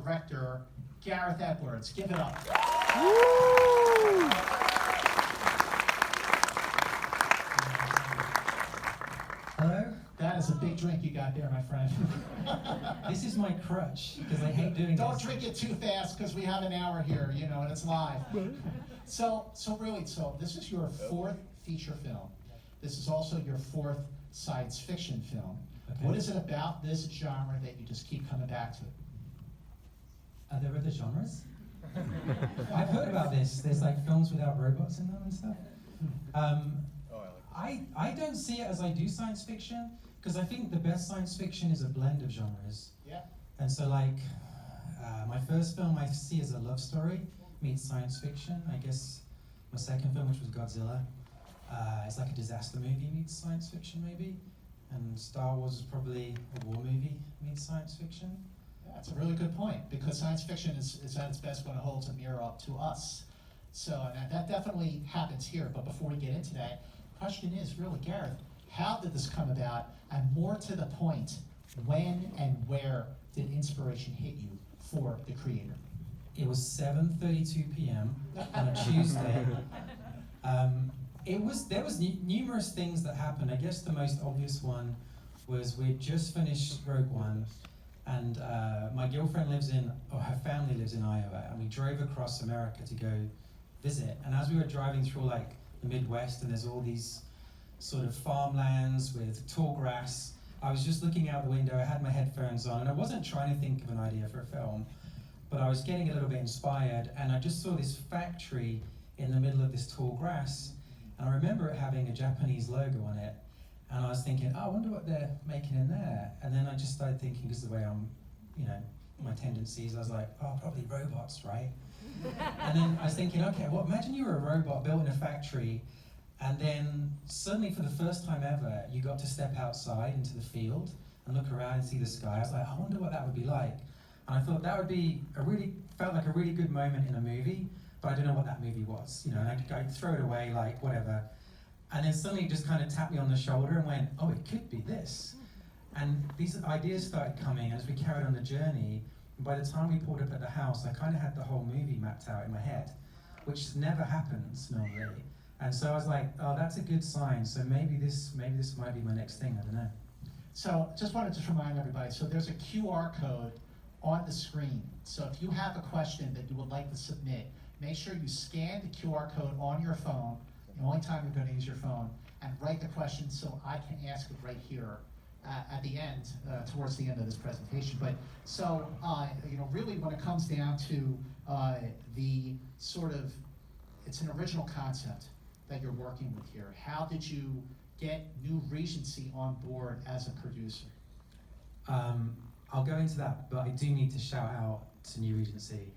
director, Gareth Edwards. Give it up. Hello? That is a big drink you got there, my friend. This is my crutch, because I hate doing Don't this. drink it too fast, because we have an hour here, you know, and it's live. So this is your fourth feature film. This is also your fourth science fiction film. Okay. What is it about this genre that you just keep coming back to? Are there other genres? I've heard about this. There's like films without robots in them and stuff. I don't see it as I do science fiction, because I think the best science fiction is a blend of genres. Yeah. And so like, my first film I see as a love story meets science fiction. I guess my second film, which was Godzilla, it's like a disaster movie meets science fiction maybe. And Star Wars is probably a war movie meets science fiction. That's a really good point, because science fiction is at its best when it holds a mirror up to us. So that definitely happens here, but before we get into that, the question is really, Gareth, how did this come about? And more to the point, when and where did inspiration hit you for the creator? It was 7:32 p.m. on a Tuesday. There was numerous things that happened. I guess the most obvious one was we'd just finished Rogue One, and my girlfriend her family lives in Iowa, and we drove across America to go visit. And as we were driving through like the Midwest, and there's all these sort of farmlands with tall grass, I was just looking out the window, I had my headphones on, and I wasn't trying to think of an idea for a film, but I was getting a little bit inspired, and I just saw this factory in the middle of this tall grass, and I remember it having a Japanese logo on it, and I was thinking, oh, I wonder what they're making in there. And then I just started thinking, because of the way I'm, my tendencies, I was like, oh, probably robots, right? And then I was thinking, okay, well, imagine you were a robot built in a factory, and then suddenly for the first time ever, you got to step outside into the field and look around and see the sky. I was like, I wonder what that would be like. And I thought that would be felt like a really good moment in a movie, but I don't know what that movie was, and I'd throw it away, like, whatever. And then suddenly it just kind of tapped me on the shoulder and went, oh, it could be this. And these ideas started coming as we carried on the journey. And by the time we pulled up at the house, I kind of had the whole movie mapped out in my head, which never happens normally. And so I was like, oh, that's a good sign. So maybe this might be my next thing, I don't know. So just wanted to remind everybody, so there's a QR code on the screen. So if you have a question that you would like to submit, make sure you scan the QR code on your phone, the only time you're going to use your phone, and write the question so I can ask it right here at the end, towards the end of this presentation. But so, really when it comes down to the sort of, it's an original concept that you're working with here. How did you get New Regency on board as a producer? I'll go into that, but I do need to shout out to New Regency.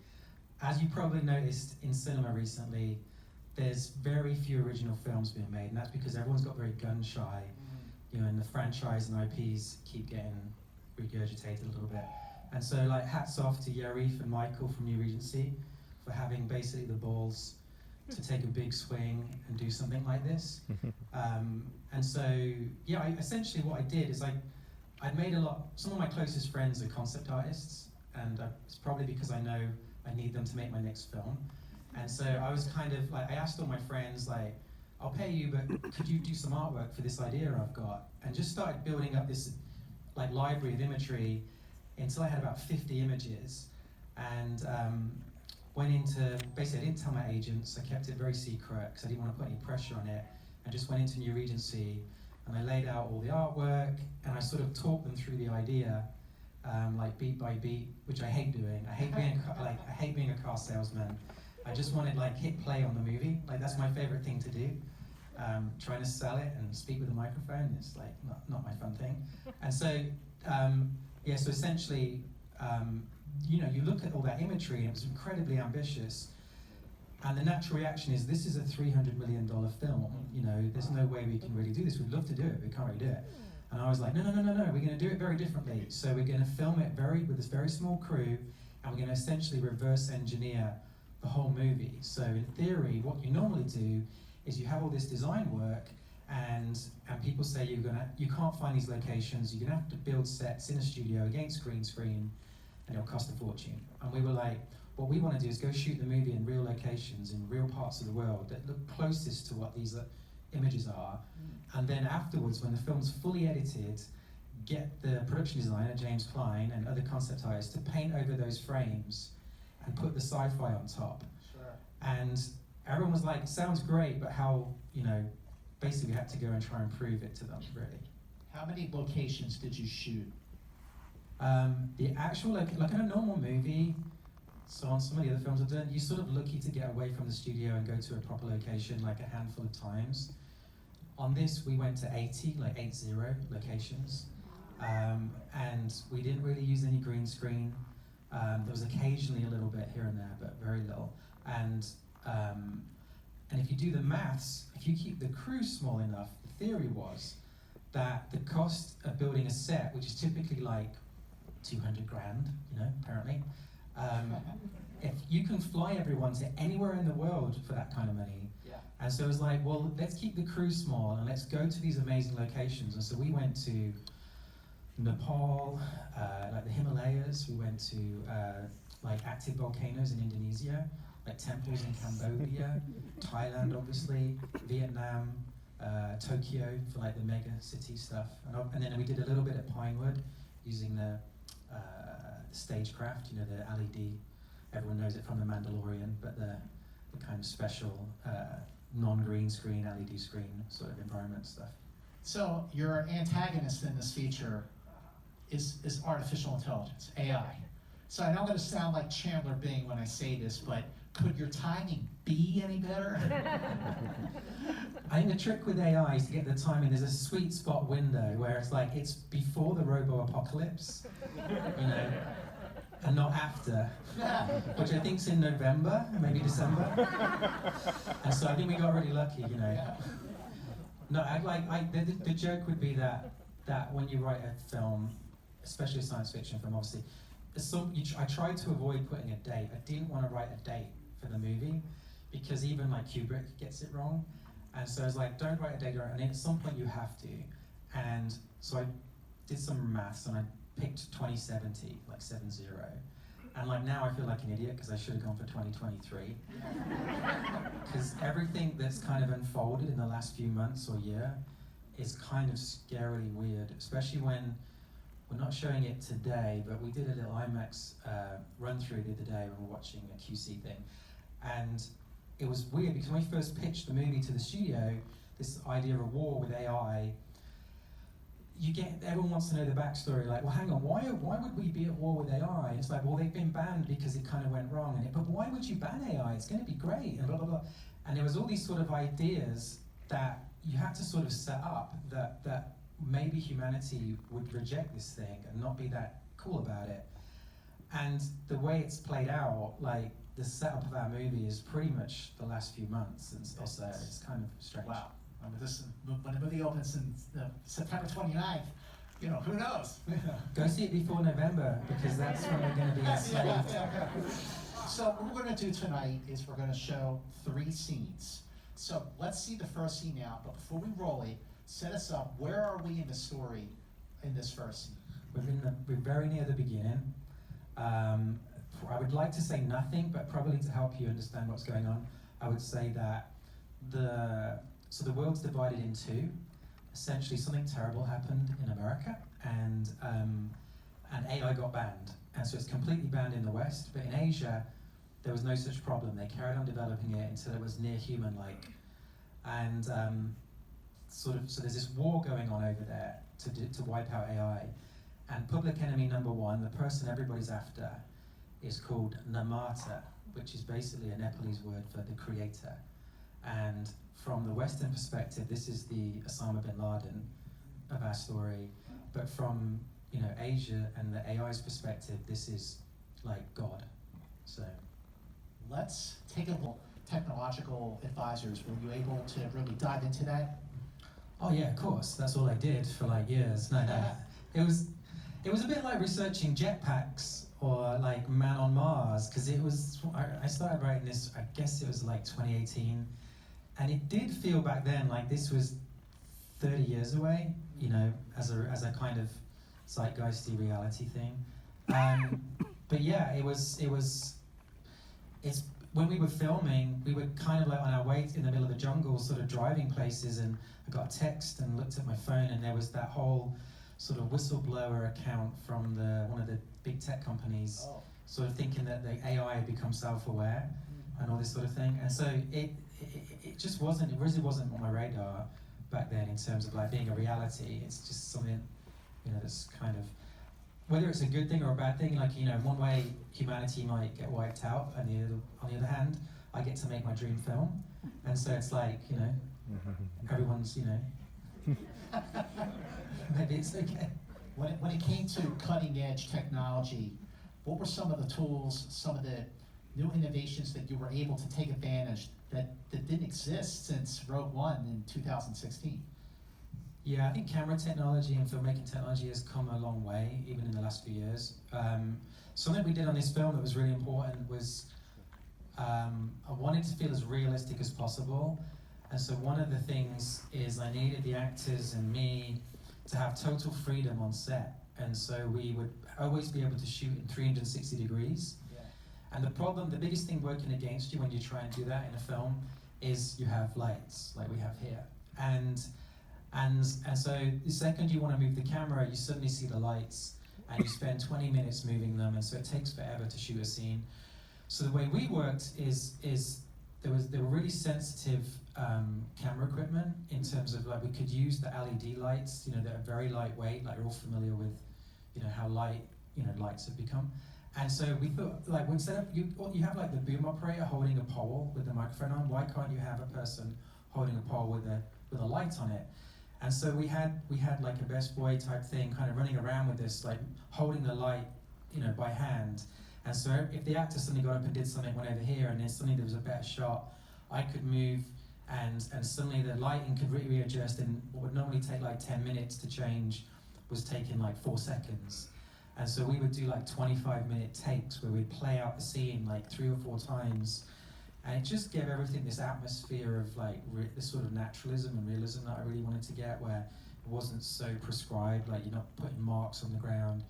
As you probably noticed in cinema recently, there's very few original films being made, and that's because everyone's got very gun shy, and the franchise and IPs keep getting regurgitated a little bit. And so, like, hats off to Yarif and Michael from New Regency for having basically the balls to take a big swing and do something like this. And so, essentially what I did is I'd made some of my closest friends are concept artists, and it's probably because I know I need them to make my next film. And so I was kind of like, I asked all my friends, like, I'll pay you, but could you do some artwork for this idea I've got? And just started building up this like library of imagery until I had about 50 images. And went into, basically I didn't tell my agents, I kept it very secret because I didn't want to put any pressure on it. I just went into New Regency and I laid out all the artwork and I sort of talked them through the idea, like beat by beat, which I hate doing. I hate being a car salesman. I just wanted hit play on the movie. Like that's my favorite thing to do. Trying to sell it and speak with a microphone is like not my fun thing. And so so essentially, you look at all that imagery and it was incredibly ambitious. And the natural reaction is, this is a $300 million film. There's no way we can really do this. We'd love to do it, but we can't really do it. And I was like, no, we're going to do it very differently. So we're going to film it with this very small crew, and we're going to essentially reverse engineer the whole movie. So in theory, what you normally do is you have all this design work, and people say you can't find these locations. You're going to have to build sets in a studio against green screen. and it'll cost a fortune. And we were like, what we want to do is go shoot the movie in real locations in real parts of the world that look closest to what these images are. And then afterwards, when the film's fully edited, get the production designer, James Klein, and other concept artists to paint over those frames and put the sci-fi on top. Sure. And everyone was like, sounds great, but how, basically we had to go and try and prove it to them, really. How many locations did you shoot? The actual, like in a normal movie, so on some of the other films I've done, you're sort of lucky to get away from the studio and go to a proper location like a handful of times. On this, we went to 80 locations. And we didn't really use any green screen. There was occasionally a little bit here and there, but very little. And if you do the maths, if you keep the crew small enough, the theory was that the cost of building a set, which is typically like 200 grand, apparently, if you can fly everyone to anywhere in the world for that kind of money. Yeah. And so it was like, well, let's keep the crew small and let's go to these amazing locations. And so we went to Nepal, like the Himalayas. We went to like active volcanoes in Indonesia, like temples in Cambodia, Thailand, obviously, Vietnam, Tokyo for like the mega city stuff, and then we did a little bit at Pinewood using the stagecraft, the LED. Everyone knows it from The Mandalorian, but the kind of special non-green screen, LED screen sort of environment stuff. So your antagonist in this feature is artificial intelligence, AI. So I know I'm going to sound like Chandler Bing when I say this, but could your timing be any better? I think the trick with AI is to get the timing. There's a sweet spot window where it's like it's before the robo-apocalypse, and not after, which I think's in November, maybe December. And so I think we got really lucky, No, the joke would be that when you write a film, especially a science fiction film, obviously, I tried to avoid putting a date. I didn't want to write a date for the movie because even like Kubrick gets it wrong. And so I was like, don't write a date, and at some point you have to. And so I did some maths and I picked 2070, like 70. And like now I feel like an idiot because I should have gone for 2023. Because everything that's kind of unfolded in the last few months or year is kind of scarily weird, especially when we're not showing it today, but we did a little IMAX run through the other day when we were watching a QC thing. And it was weird because when we first pitched the movie to the studio, this idea of a war with AI, everyone wants to know the backstory, like, well, hang on, why would we be at war with AI? And it's like, well, they've been banned because it kind of went wrong. But why would you ban AI? It's going to be great, and blah, blah, blah. And there was all these sort of ideas that you had to sort of set up that maybe humanity would reject this thing and not be that cool about it. And the way it's played out, like, the setup of our movie is pretty much the last few months, and so it's kind of strange. Wow. When the movie opens in September 29th, who knows? Go see it before November, because that's when we're going to be enslaved. So what we're going to do tonight is we're going to show 3 scenes. So let's see the first scene now, but before we roll it, set us up. Where are we in the story in this first scene? We're very near the beginning. I would like to say nothing, but probably to help you understand what's going on, I would say that the world's divided in 2. Essentially, something terrible happened in America, and AI got banned, and so it's completely banned in the West. But in Asia, there was no such problem. They carried on developing it until it was near human-like, and so there's this war going on over there to wipe out AI. And public enemy number 1, the person everybody's after, is called Namata, which is basically a Nepalese word for the creator. And from the Western perspective, this is the Osama bin Laden of our story. But from Asia and the AI's perspective, this is like God. So let's take a look. Technological advisors, were you able to really dive into that? Oh yeah, of course. That's all I did for like years. No. It was a bit like researching jetpacks or like Man on Mars, because I started writing this, I guess it was like 2018, and it did feel back then like this was 30 years away, as a kind of zeitgeisty reality thing. but yeah, it's when we were filming, we were kind of like on our way in the middle of the jungle, sort of driving places, and I got a text and looked at my phone, and there was that whole sort of whistleblower account from one of the big tech companies, sort of thinking that the AI had become self-aware and all this sort of thing. And so it really wasn't on my radar back then in terms of like being a reality. It's just something, that's kind of, whether it's a good thing or a bad thing, like, in one way humanity might get wiped out, and on the other hand, I get to make my dream film. And so it's like, everyone's, maybe it's okay. When it came to cutting edge technology, what were some of the tools, some of the new innovations that you were able to take advantage that didn't exist since Rogue One in 2016? Yeah, I think camera technology and filmmaking technology has come a long way, even in the last few years. Something we did on this film that was really important was I wanted to feel as realistic as possible. And so one of the things is I needed the actors and me to have total freedom on set. And so we would always be able to shoot in 360 degrees. Yeah. And the biggest thing working against you when you try and do that in a film is you have lights, like we have here. And so the second you want to move the camera, you suddenly see the lights, and you spend 20 minutes moving them, and so it takes forever to shoot a scene. So the way we worked is there were really sensitive camera equipment in terms of like we could use the LED lights, that are very lightweight, like you're all familiar with, how light, lights have become. And so we thought, like, instead of you have like the boom operator holding a pole with the microphone on, why can't you have a person holding a pole with a light on it? And so we had like a best boy type thing, kind of running around with this, like holding the light, by hand. And so if the actor suddenly got up and did something, went over here, and then suddenly there was a better shot, I could move, and suddenly the lighting could readjust, and what would normally take like 10 minutes to change was taking like 4 seconds. And so we would do like 25-minute takes where we'd play out the scene like 3 or 4 times. And it just gave everything this atmosphere of like this sort of naturalism and realism that I really wanted to get, where it wasn't so prescribed, like you're not putting marks on the ground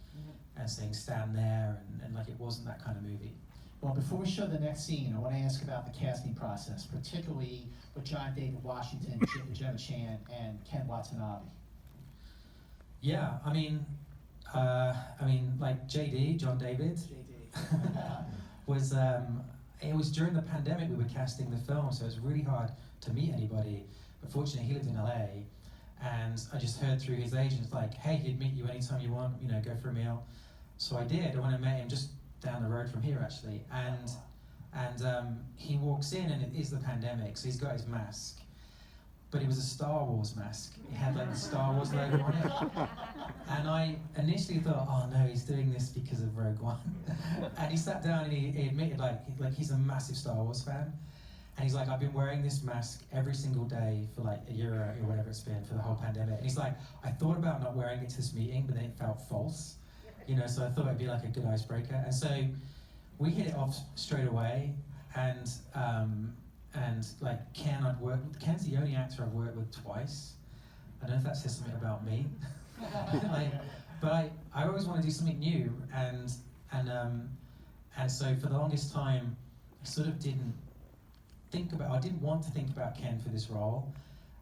and saying stand there, and like it wasn't that kind of movie. Well, before we show the next scene, I want to ask about the casting process, particularly with John David Washington, Gemma Chan, and Ken Watanabe. Yeah, I mean, like John David, was, it was during the pandemic we were casting the film, so it was really hard to meet anybody. But fortunately, he lived in LA, and I just heard through his agents, like, hey, he'd meet you anytime you want, go for a meal. So I did, and when I met him, just down the road from here, actually, and he walks in, and it is the pandemic, so he's got his mask. But it was a Star Wars mask. It had like the Star Wars logo on it. And I initially thought, oh no, he's doing this because of Rogue One. And he sat down and he admitted like he's a massive Star Wars fan. And he's like, I've been wearing this mask every single day for like a year or whatever it's been for the whole pandemic. And he's like, I thought about not wearing it to this meeting, but then it felt false. So I thought it'd be like a good icebreaker. And so we hit it off straight away. And like Ken's the only actor I've worked with twice. I don't know if that says something about me. But I always want to do something new, and so for the longest time, I sort of didn't want to think about Ken for this role,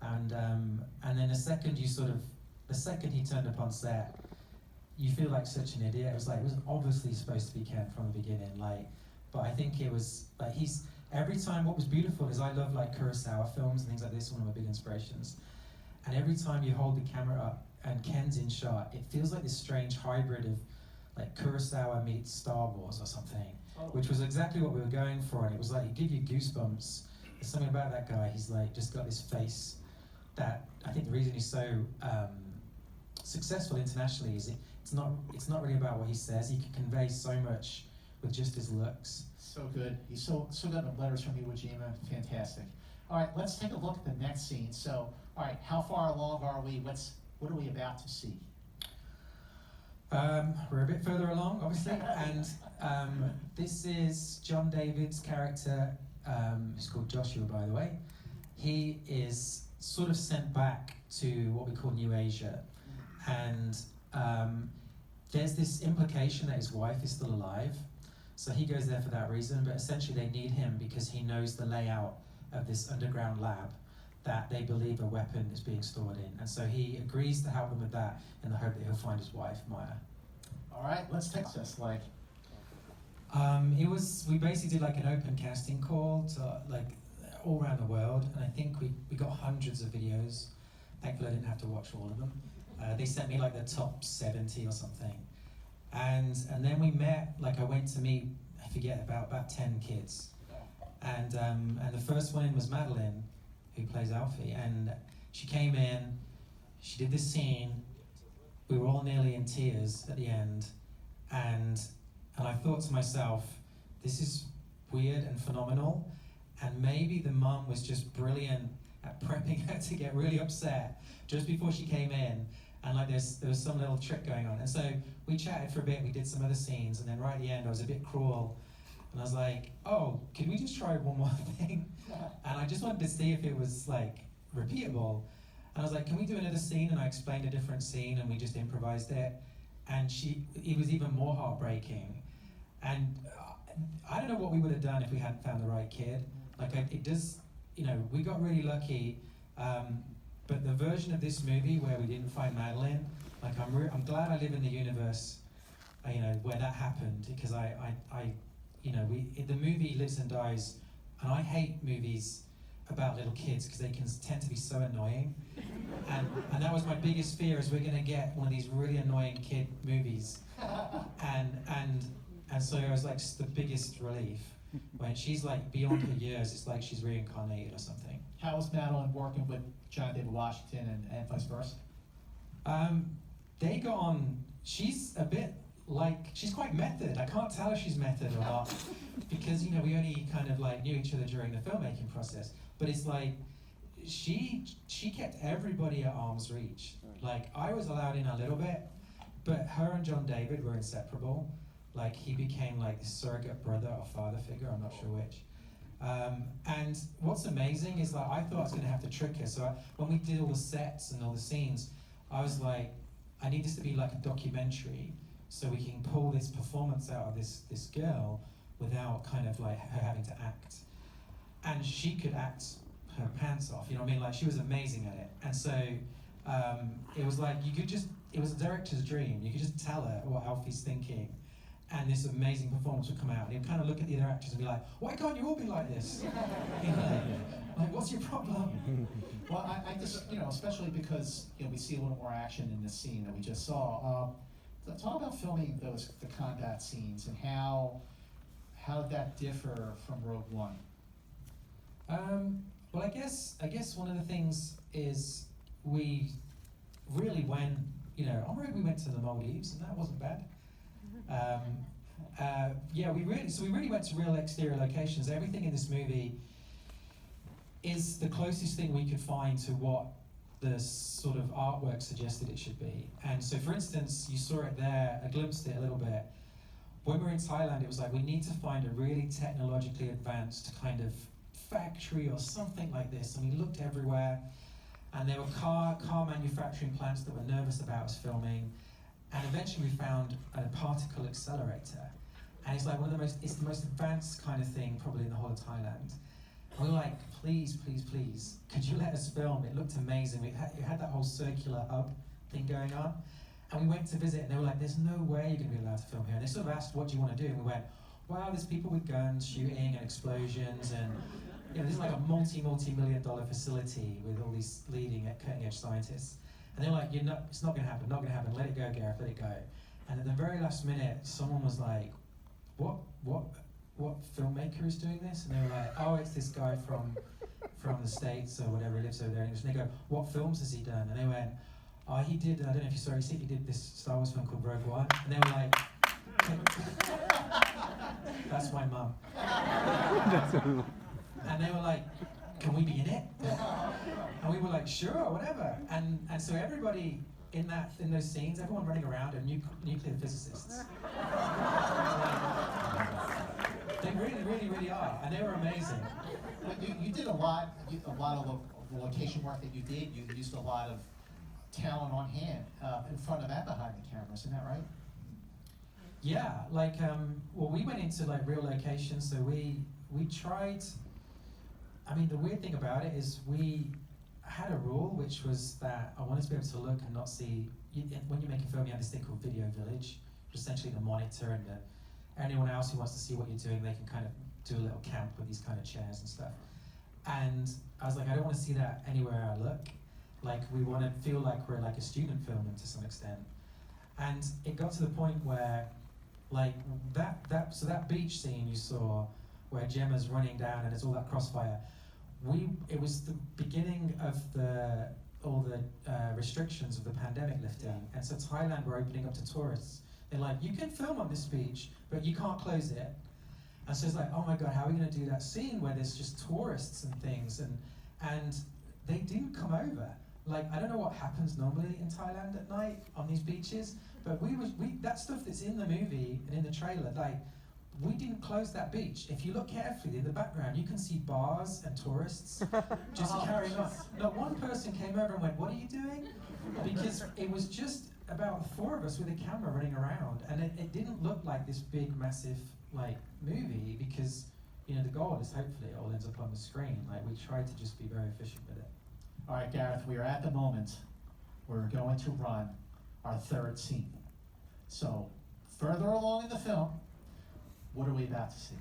and then the second he turned up on set, you feel like such an idiot. It was obviously supposed to be Ken from the beginning, but I think it was like every time, what was beautiful is I love like Kurosawa films and things like this, one of my big inspirations. And every time you hold the camera up and Ken's in shot, it feels like this strange hybrid of like Kurosawa meets Star Wars or something, which was exactly what we were going for. And it was like, it gave you goosebumps. There's something about that guy. He's like just got this face that I think the reason he's so successful internationally is it's not really about what he says. He can convey so much with just his looks. So good. He's so good at Letters from Iwo Jima. Fantastic. All right, let's take a look at the next scene. So, all right, how far along are we? What are we about to see? We're a bit further along, obviously, and this is John David's character, who's called Joshua, by the way. He is sort of sent back to what we call New Asia, and there's this implication that his wife is still alive. So he goes there for that reason, but essentially they need him because he knows the layout of this underground lab that they believe a weapon is being stored in. And so he agrees to help them with that in the hope that he'll find his wife, Maya. All right, let's take this. Like, We basically did like an open casting call to like all around the world, and I think we got hundreds of videos. Thankfully I didn't have to watch all of them. They sent me like the top 70 or something. And then we met, like I went to meet, I forget, about 10 kids. And the first one in was Madeline, who plays Alfie, and she came in, she did this scene, we were all nearly in tears at the end, and I thought to myself, this is weird and phenomenal, and maybe the mum was just brilliant at prepping her to get really upset just before she came in, and like there was some little trick going on. And so we chatted for a bit, we did some other scenes, and then right at the end I was a bit cruel, and I was like, oh, can we just try one more thing? And I just wanted to see if it was like repeatable. And I was like, can we do another scene? And I explained a different scene and we just improvised it. And it was even more heartbreaking. And I don't know what we would have done if we hadn't found the right kid. Like it does, we got really lucky. But the version of this movie where we didn't find Madeline, like I'm glad I live in the universe, where that happened, because the movie lives and dies, and I hate movies about little kids because they can tend to be so annoying, and that was my biggest fear, is we're gonna get one of these really annoying kid movies, and so it was like the biggest relief when she's like beyond her years. It's like she's reincarnated or something. how was Madeline working with John David Washington and vice versa? They got on. She's a bit like, she's quite method. I can't tell if she's method or not because we only kind of like knew each other during the filmmaking process. But it's like she kept everybody at arm's reach. Like I was allowed in a little bit, but her and John David were inseparable. Like he became like this surrogate brother or father figure. I'm not sure which. And what's amazing is like I thought I was going to have to trick her. So when we did all the sets and all the scenes, I was like, I need this to be like a documentary, so we can pull this performance out of this girl without kind of like her having to act. And she could act her pants off, like she was amazing at it. And so it was like it was a director's dream. You could just tell her what Alfie's thinking, and this amazing performance would come out. And he'd kind of look at the other actors and be like, why can't you all be like this? Like, what's your problem? Well, I just, especially because we see a little more action in this scene that we just saw. Talk about filming the combat scenes and how did that differ from Rogue One? Well, I guess one of the things is we really went, on Rogue we went to the Maldives, and that wasn't bad. We really went to real exterior locations. Everything in this movie is the closest thing we could find to what the sort of artwork suggested it should be. And so, for instance, you saw it there, I glimpsed it a little bit. When we were in Thailand, it was like, we need to find a really technologically advanced kind of factory or something like this. And we looked everywhere, and there were car manufacturing plants that were nervous about us filming. And eventually we found a particle accelerator. And it's like it's the most advanced kind of thing probably in the whole of Thailand. And we were like, please, could you let us film? It looked amazing. It had that whole circular hub thing going on. And we went to visit, and they were like, there's no way you're going to be allowed to film here. And they sort of asked, what do you want to do? And we went, wow, there's people with guns shooting and explosions, and this is like a multi-million dollar facility with all these leading cutting-edge scientists. And they were like, it's not going to happen, let it go, Gareth, let it go. And at the very last minute, someone was like, what filmmaker is doing this? And they were like, oh, it's this guy from the States or whatever, he lives over there in English. And they go, what films has he done? And they went, oh, he did, I don't know if you saw, he did this Star Wars film called Rogue One. And they were like, that's my mum. And they were like, can we be in it? And we were like, sure, whatever. And so everybody in those scenes, everyone running around are nuclear physicists. They really are, and they were amazing. You did a lot of the location work that you did. You used a lot of talent on hand in front of and behind the camera. Isn't that right? Yeah, like, well, we went into like real locations, so we tried. I mean, the weird thing about it is we had a rule, which was that I wanted to be able to look and not see. When you make a film, you have this thing called video village, which is essentially the monitor and anyone else who wants to see what you're doing, they can kind of do a little camp with these kind of chairs and stuff. And I was like, I don't want to see that anywhere I look. Like, we want to feel like we're like a student filming to some extent. And it got to the point where, like, that beach scene you saw, where Gemma's running down and there's all that crossfire, it was the beginning of all the restrictions of the pandemic lifting, and so Thailand were opening up to tourists. They're like, you can film on this beach, but you can't close it. And so it's like, oh my God, how are we going to do that scene where there's just tourists and things? And they didn't come over. Like, I don't know what happens normally in Thailand at night on these beaches, but that stuff that's in the movie and in the trailer, like, we didn't close that beach. If you look carefully in the background, you can see bars and tourists just carrying on. Not one person came over and went, what are you doing? Because it was just about the four of us with a camera running around, and it didn't look like this big, massive, like, movie, because, you know, the goal is hopefully it all ends up on the screen. Like, we tried to just be very efficient with it. All right, Gareth, we are at the moment where we're going to run our third scene. So, further along in the film, what are we about to see?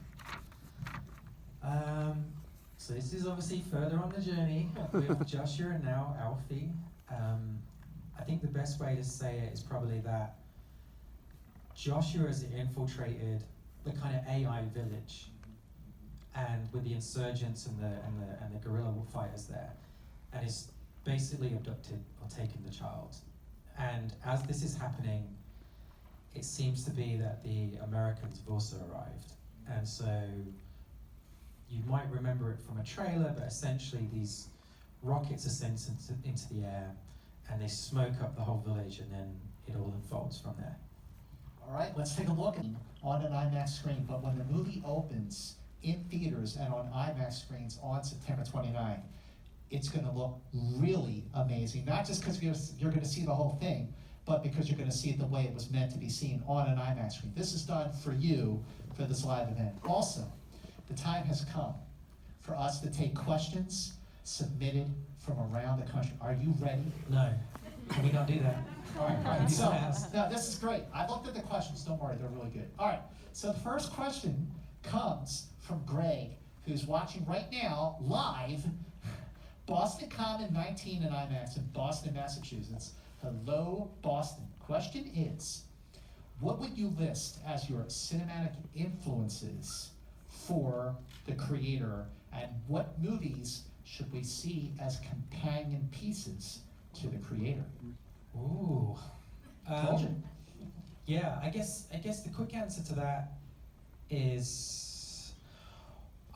So this is obviously further on the journey with Joshua and now Alfie. I think the best way to say it is probably that Joshua has infiltrated the kind of AI village, and with the insurgents and the guerrilla fighters there, and is basically abducted or taken the child. And as this is happening, it seems to be that the Americans have also arrived. And so you might remember it from a trailer, but essentially these rockets are sent into the air and they smoke up the whole village, and then it all unfolds from there. All right, let's take a look on an IMAX screen. But when the movie opens in theaters and on IMAX screens on September 29th, it's going to look really amazing. Not just because you're going to see the whole thing, but because you're going to see it the way it was meant to be seen on an IMAX screen. This is done for you for this live event. Also, the time has come for us to take questions submitted from around the country. Are you ready? No, can we not do that? All right. So, no, this is great. I looked at the questions. Don't worry, they're really good. All right. So the first question comes from Greg, who's watching right now live, Boston Common 19 in IMAX in Boston, Massachusetts. Hello, Boston. Question is, what would you list as your cinematic influences for the creator, and what movies should we see as companion pieces to the creator? Ooh. Told you. Yeah, I guess the quick answer to that is,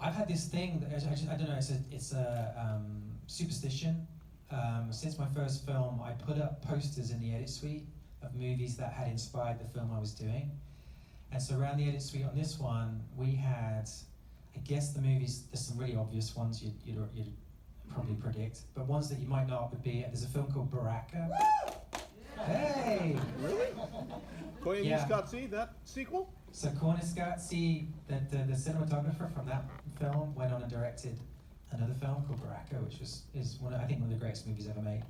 I've had this thing that I don't know. It's a superstition. Since my first film, I put up posters in the edit suite of movies that had inspired the film I was doing. And so around the edit suite on this one, we had, I guess the movies, there's some really obvious ones you'd probably predict, but ones that you might not would be, there's a film called Baraka. Hey! Really? Yeah. Koyaanisqatsi, that sequel? So Koyaanisqatsi, the cinematographer from that film, went on and directed another film called Baraka, which is one of the greatest movies ever made.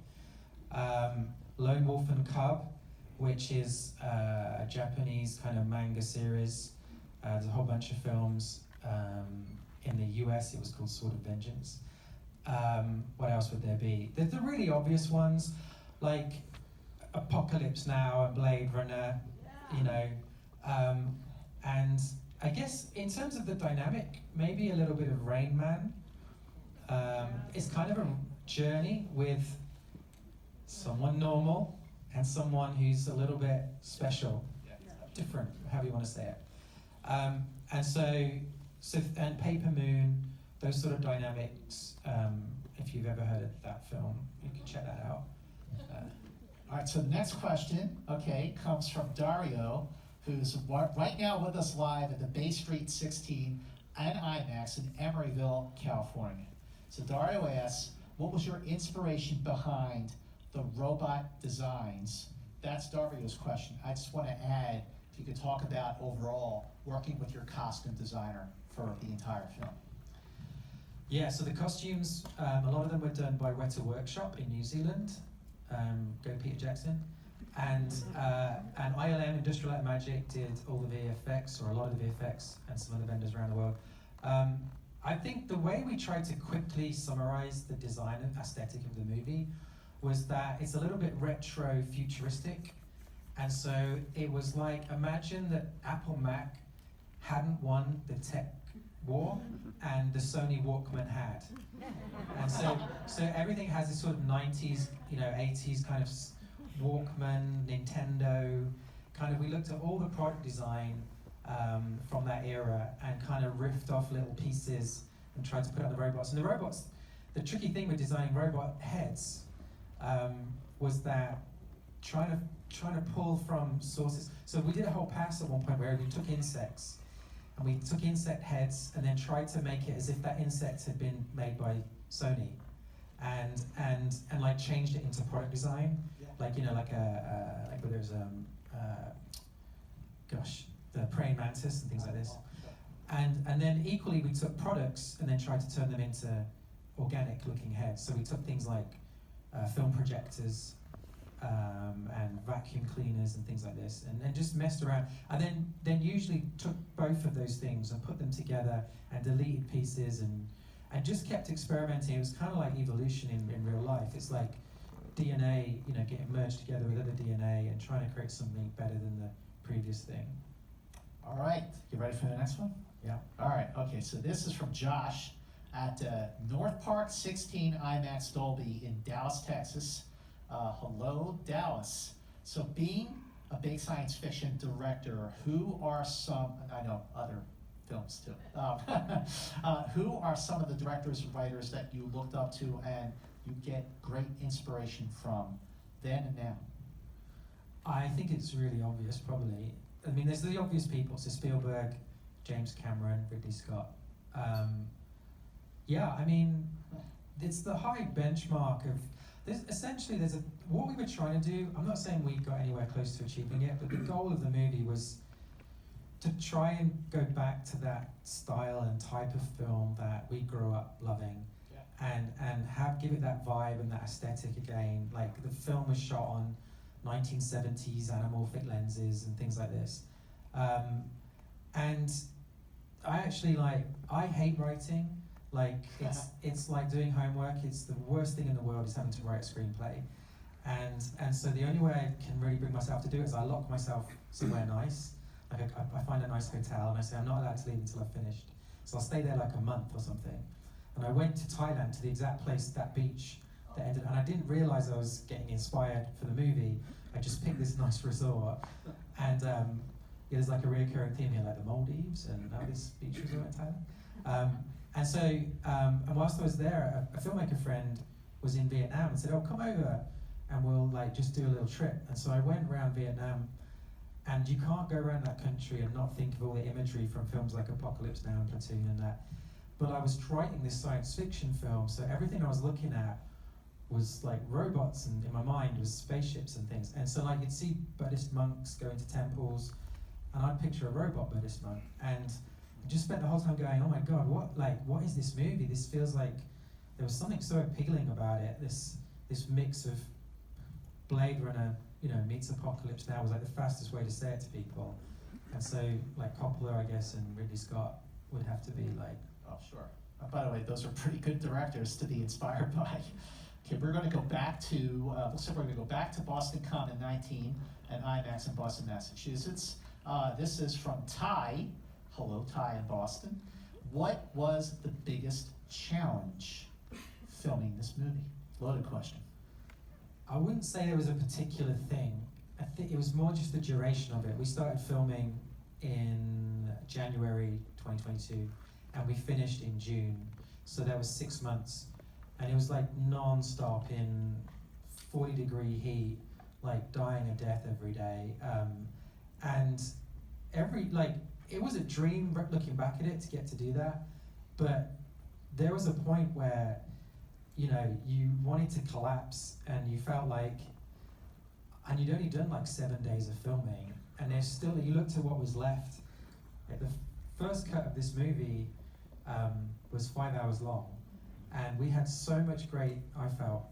Lone Wolf and Cub, which is a Japanese kind of manga series. There's a whole bunch of films. In the US, it was called Sword of Vengeance. What else would there be? There's the really obvious ones, like Apocalypse Now and Blade Runner, you know. And I guess in terms of the dynamic, maybe a little bit of Rain Man. It's kind of a journey with someone normal and someone who's a little bit special, different, however you want to say it. And so and Paper Moon, those sort of dynamics. If you've ever heard of that film, you can check that out. All right, so the next question, comes from Dario, who's right now with us live at the Bay Street 16 and IMAX in Emeryville, California. So Dario asks, what was your inspiration behind the robot designs? That's Dario's question. I just want to add, you could talk about overall working with your costume designer for the entire film. Yeah, so the costumes, a lot of them were done by Weta Workshop in New Zealand. Go Peter Jackson. And ILM, Industrial Light and Magic, did all the VFX, or a lot of the VFX, and some other vendors around the world. I think the way we tried to quickly summarize the design and aesthetic of the movie was that it's a little bit retro futuristic. And so it was like, imagine that Apple Mac hadn't won the tech war and the Sony Walkman had. And so everything has this sort of 90s, 80s kind of Walkman, Nintendo, kind of, we looked at all the product design from that era and kind of riffed off little pieces and tried to put on the robots. And the robots, the tricky thing with designing robot heads was that trying to pull from sources. So we did a whole pass at one point where we took insects and we took insect heads and then tried to make it as if that insect had been made by Sony, and like changed it into product design, like like where there's the praying mantis and things like this, and then equally we took products and then tried to turn them into organic looking heads. So we took things like film projectors and vacuum cleaners and things like this, and just messed around, and then usually took both of those things and put them together and deleted pieces and just kept experimenting. It was kind of like evolution in real life. It's like DNA, getting merged together with other DNA and trying to create something better than the previous thing. All right, you ready for the next one? Yeah. All right, okay, so this is from Josh at North Park 16 IMAX Dolby in Dallas, Texas. Hello, Dallas. So being a big science fiction director, who are some, I know other films too, who are some of the directors and writers that you looked up to and you get great inspiration from then and now? I think it's really obvious, probably. I mean, there's the obvious people, so Spielberg, James Cameron, Ridley Scott. Yeah, I mean, it's the high benchmark of, what we were trying to do, I'm not saying we got anywhere close to achieving it, but the goal of the movie was to try and go back to that style and type of film that we grew up loving, and give it that vibe and that aesthetic again. Like, the film was shot on 1970s anamorphic lenses and things like this. And I actually I hate writing. Like, it's like doing homework. It's the worst thing in the world is having to write a screenplay. And so the only way I can really bring myself to do it is I lock myself somewhere nice. Like I find a nice hotel and I say I'm not allowed to leave until I've finished. So I'll stay there like a month or something. And I went to Thailand, to the exact place, that beach that ended, and I didn't realize I was getting inspired for the movie. I just picked this nice resort, and there's like a recurring theme here, like the Maldives and now this beach resort in Thailand. And whilst I was there, a filmmaker friend was in Vietnam and said, "Oh, come over, and we'll just do a little trip." And so I went around Vietnam, and you can't go around that country and not think of all the imagery from films like Apocalypse Now and Platoon and that. But I was writing this science fiction film, so everything I was looking at was like robots, and in my mind was spaceships and things. And so you'd see Buddhist monks going to temples, and I'd picture a robot Buddhist monk, and I just spent the whole time going, "Oh my God, what is this movie? This feels like there was something so appealing about it. This mix of Blade Runner, meets Apocalypse Now was like the fastest way to say it to people." And so Coppola, I guess, and Ridley Scott would have to be like. Oh, sure. By the way, those are pretty good directors to be inspired by. Okay, we're going to go back to, looks like we're going to go back to Boston Common 19 and IMAX in Boston, Massachusetts. This is from Ty. Hello, Ty in Boston. What was the biggest challenge filming this movie? Loaded question. I wouldn't say there was a particular thing. I think it was more just the duration of it. We started filming in January 2022, and we finished in June. So that was 6 months. And it was non-stop in 40-degree heat, dying of death every day. And it was a dream looking back at it to get to do that. But there was a point where, you wanted to collapse, and you felt and you'd only done 7 days of filming, and there's still, you looked at what was left. Like the first cut of this movie was 5 hours long, and we had so much great, I felt,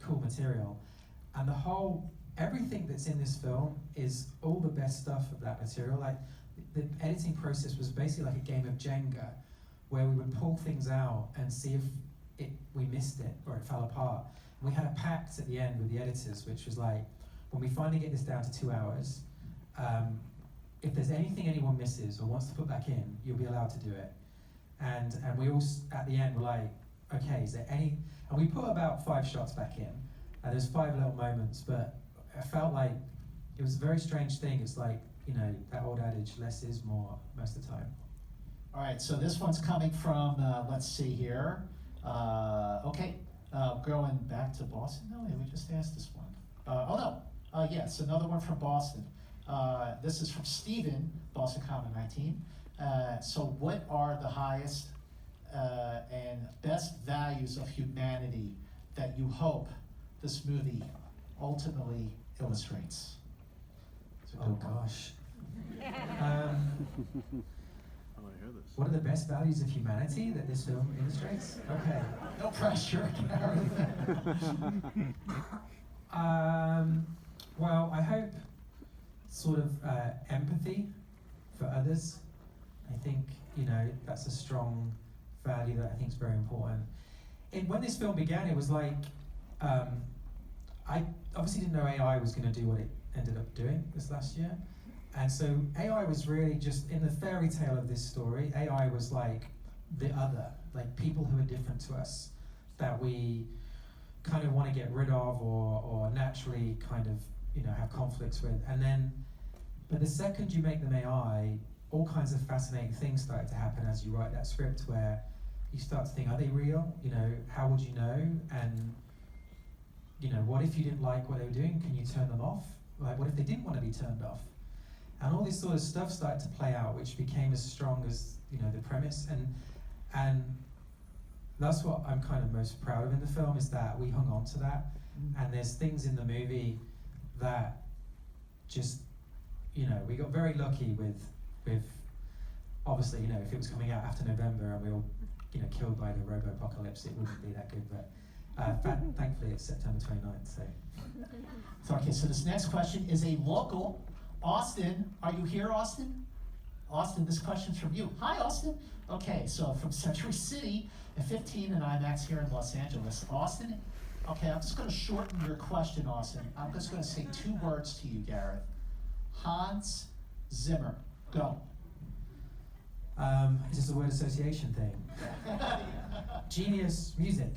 cool material, and everything that's in this film is all the best stuff of that material. Like the editing process was basically like a game of Jenga, where we would pull things out and see if we missed it or it fell apart. And we had a pact at the end with the editors, which was like, when we finally get this down to 2 hours, if there's anything anyone misses or wants to put back in, you'll be allowed to do it. And we all, at the end, were like, okay, is there any, and we put about 5 shots back in, and there's 5 little moments, but I felt like it was a very strange thing. It's like, that old adage, less is more most of the time. All right, so this one's coming from, let's see here. Going back to Boston. No, we just asked this one. Yes, another one from Boston. This is from Stephen, Boston Common 19. So what are the highest and best values of humanity that you hope this movie ultimately illustrates? Oh gosh. I want to hear this. What are the best values of humanity that this film illustrates? Okay. No pressure, Gareth. Well, I hope sort of empathy for others. I think, that's a strong value that I think is very important. When this film began, it was like, I obviously didn't know AI was going to do what it ended up doing this last year. And so AI was really just, in the fairy tale of this story, AI was like the other, like people who are different to us, that we kind of want to get rid of or naturally kind of, have conflicts with. But the second you make them AI, all kinds of fascinating things started to happen as you write that script, where you start to think, are they real? How would you know? And, what if you didn't like what they were doing? Can you turn them off? Like, what if they didn't want to be turned off? And all this sort of stuff started to play out, which became as strong as, the premise. And that's what I'm kind of most proud of in the film, is that we hung on to that. And there's things in the movie that just, we got very lucky with obviously, if it was coming out after November and we all, killed by the robo-apocalypse, it wouldn't be that good. But thankfully it's September 29th, so. Okay, so this next question is a local. Austin, are you here, Austin? Austin, this question's from you. Hi, Austin. Okay, so from Century City at 15 and IMAX here in Los Angeles. Austin, okay, I'm just going to shorten your question, Austin. I'm just going to say 2 words to you, Gareth. Hans Zimmer. Go. Is this a word association thing? Genius music.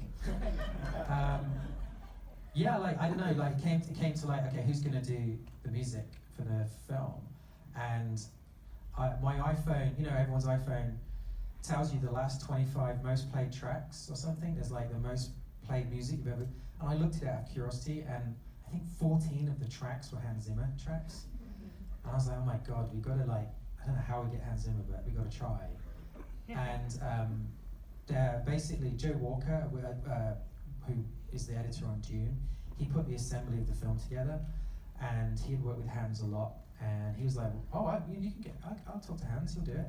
Yeah, like, I don't know, like it came to like, okay, who's going to do the music for the film? And my iPhone, everyone's iPhone tells you the last 25 most played tracks or something. There's like the most played music you've ever, and I looked at it out of curiosity, and I think 14 of the tracks were Hans Zimmer tracks. And I was like, oh my God, we've got to like, I don't know how we get Hans Zimmer, but we've got to try. And basically Joe Walker, who is the editor on Dune, he put the assembly of the film together, and he had worked with Hans a lot, and he was like, oh, you can get, I'll talk to Hans, he'll do it.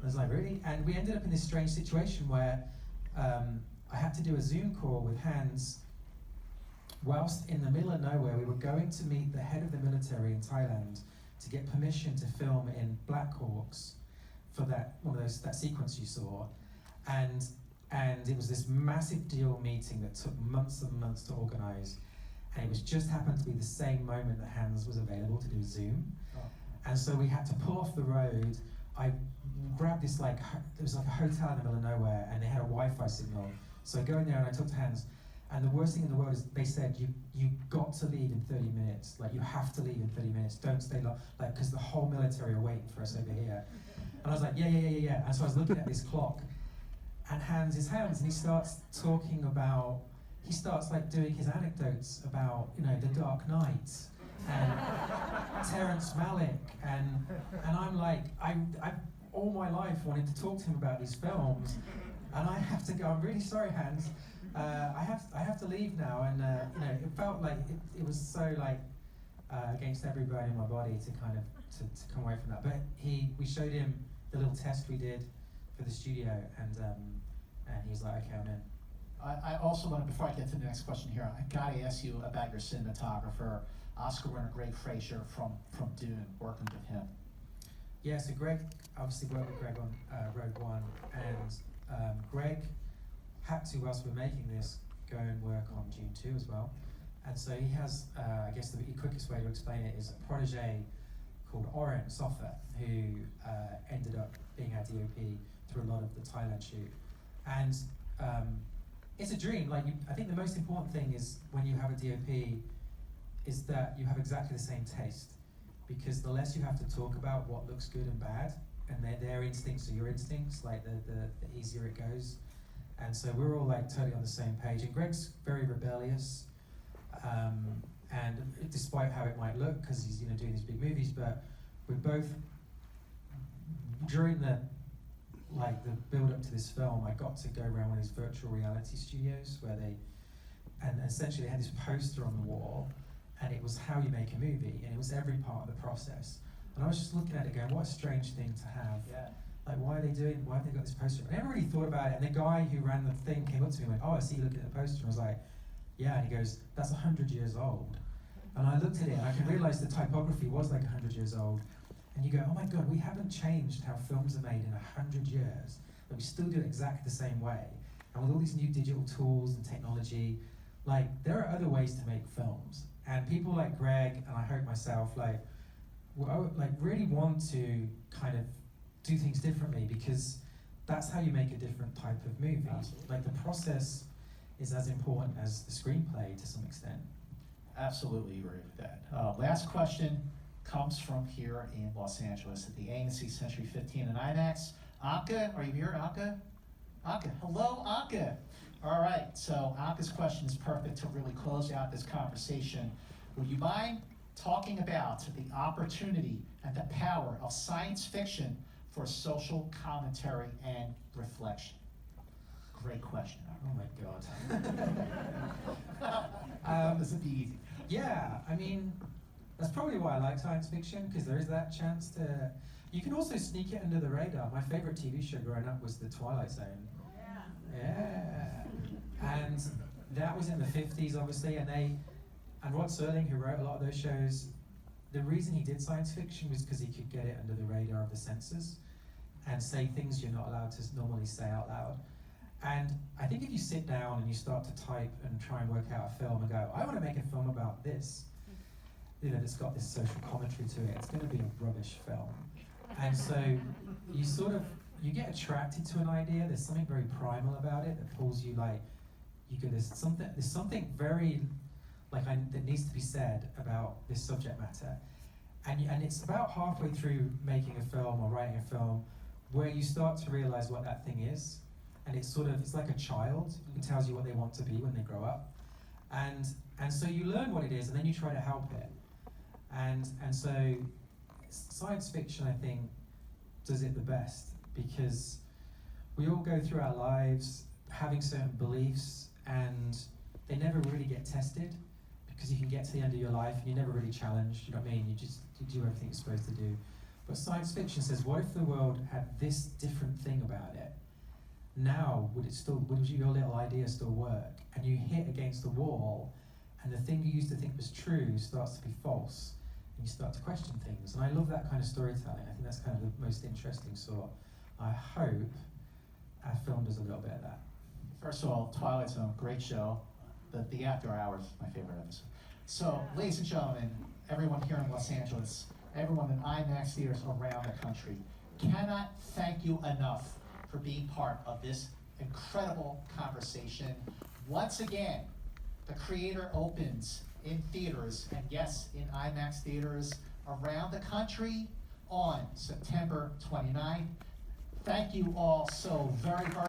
I was like, really? And we ended up in this strange situation where I had to do a Zoom call with Hans whilst in the middle of nowhere. We were going to meet the head of the military in Thailand to get permission to film in Black Hawks for that sequence you saw, and it was this massive deal meeting that took months and months to organize, and it was just happened to be the same moment that Hans was available to do Zoom. And so we had to pull off the road. I grabbed this there was like a hotel in the middle of nowhere, and they had a Wi-Fi signal. So I go in there and I talk to Hans, and the worst thing in the world is they said, you got to leave in 30 minutes. Like, you have to leave in 30 minutes. Don't stay long, like, because the whole military are waiting for us over here. And I was like, yeah. And so I was looking at this clock, and Hans, and he starts talking about, he starts like doing his anecdotes about, The Dark Knight and Terrence Malick, and I'm like, I all my life wanted to talk to him about these films, and I have to go. I'm really sorry, Hans. I have to leave now, and it felt like it was so like against every bone in my body to kind of to come away from that. But we showed him the little test we did for the studio, and he was like, okay, I'm in. I also want to, before I get to the next question here, I gotta ask you about your cinematographer, Oscar winner Greg Fraser from Dune, working with him. Yeah, so Greg, obviously worked with Greg on Rogue One, and Greg had to, whilst we're making this, go and work on Dune 2 as well. And so he has, I guess the quickest way to explain it is a protege called Oren Sofer, who ended up being our DOP through a lot of the Thailand shoot. And it's a dream. Like, I think the most important thing is when you have a DOP is that you have exactly the same taste, because the less you have to talk about what looks good and bad, and their instincts are your instincts, like the easier it goes. And so we're all like totally on the same page. And Greg's very rebellious, and despite how it might look, because he's doing these big movies, but we're both, during the build up to this film, I got to go around one of these virtual reality studios where and essentially they had this poster on the wall, and it was how you make a movie, and it was every part of the process. And I was just looking at it going, what a strange thing to have. Yeah. Like, why have they got this poster? I never really thought about it, and the guy who ran the thing came up to me and went, oh, I see you looking at the poster, and I was like, yeah, and he goes, that's 100 years old. And I looked at it, and I could realize the typography was like 100 years old. And you go, oh my God, we haven't changed how films are made in 100 years, but we still do it exactly the same way. And with all these new digital tools and technology, like, there are other ways to make films. And people like Greg, and I hope myself, really want to kind of do things differently, because that's how you make a different type of movie. Absolutely. Like, the process is as important as the screenplay to some extent. Absolutely agree with that. Last question comes from here in Los Angeles at the AMC Century 15 and IMAX. Anka, are you here, Anka? Anka, hello, Anka. All right, so Anka's question is perfect to really close out this conversation. Would you mind talking about the opportunity and the power of science fiction for social commentary and reflection? Great question. Oh my God. This would be easy. Yeah, I mean, that's probably why I like science fiction, because there is that chance to. You can also sneak it under the radar. My favorite TV show growing up was The Twilight Zone. Yeah. And that was in the 50s, obviously, and Rod Serling, who wrote a lot of those shows, the reason he did science fiction was because he could get it under the radar of the censors and say things you're not allowed to normally say out loud. And I think if you sit down and you start to type and try and work out a film and go, I want to make a film about this, that's got this social commentary to it, it's going to be a rubbish film. And so you get attracted to an idea. There's something very primal about it that pulls you, there's something very that needs to be said about this subject matter. And it's about halfway through making a film or writing a film where you start to realize what that thing is. And it's like a child who tells you what they want to be when they grow up. And so you learn what it is, and then you try to help it. And so science fiction, I think, does it the best, because we all go through our lives having certain beliefs, and they never really get tested, because you can get to the end of your life and you're never really challenged, you know what I mean? You do everything you're supposed to do. But science fiction says, what if the world had this different thing about it? Now, would your little idea still work? And you hit against the wall, and the thing you used to think was true starts to be false, and you start to question things. And I love that kind of storytelling. I think that's kind of the most interesting sort. I hope our film does a little bit of that. First of all, Twilight Zone, great show. The After Hours, my favorite episode. So, ladies and gentlemen, everyone here in Los Angeles, everyone in IMAX theaters around the country, cannot thank you enough for being part of this incredible conversation. Once again, The Creator opens in theaters, and yes, in IMAX theaters around the country on September 29th. Thank you all so very, very